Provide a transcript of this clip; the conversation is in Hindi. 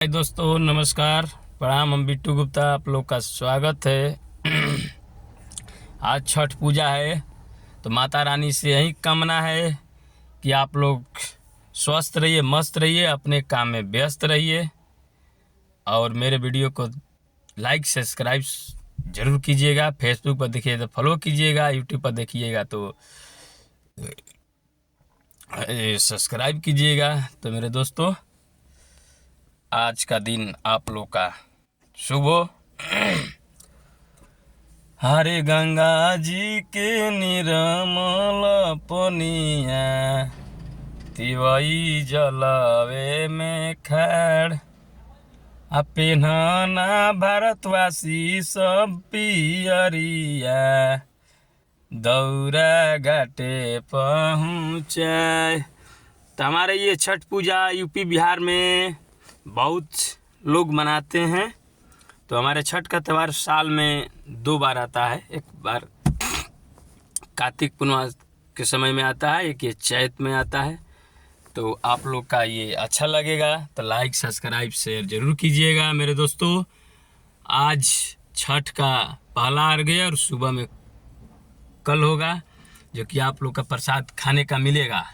हाय दोस्तों, नमस्कार, प्रणाम। हम बिट्टू गुप्ता, आप लोग का स्वागत है। आज छठ पूजा है, तो माता रानी से यही कामना है कि आप लोग स्वस्थ रहिए, मस्त रहिए, अपने काम में व्यस्त रहिए और मेरे वीडियो को लाइक सब्सक्राइब जरूर कीजिएगा। फेसबुक पर देखिए तो फॉलो कीजिएगा, यूट्यूब पर देखिएगा तो सब्सक्राइब कीजिएगा। तो मेरे दोस्तों, आज का दिन आप लोग का शुभ हो। हरे गंगा जी के निर्मल पनिया, तिवई जलवे में खड़। पेन्हना भारतवासी सब पियरिया, दौरा घाटे पहुँचाए। तो हमारे ये छठ पूजा यूपी बिहार में बहुत लोग मनाते हैं। तो हमारे छठ का त्यौहार साल में 2 बार आता है। एक बार कार्तिक पूर्णिमा के समय में आता है, एक ये चैत में आता है। तो आप लोग का ये अच्छा लगेगा तो लाइक सब्सक्राइब शेयर जरूर कीजिएगा। मेरे दोस्तों, आज छठ का पहला अर्घ्य है और सुबह में कल होगा, जो कि आप लोग का प्रसाद खाने का मिलेगा।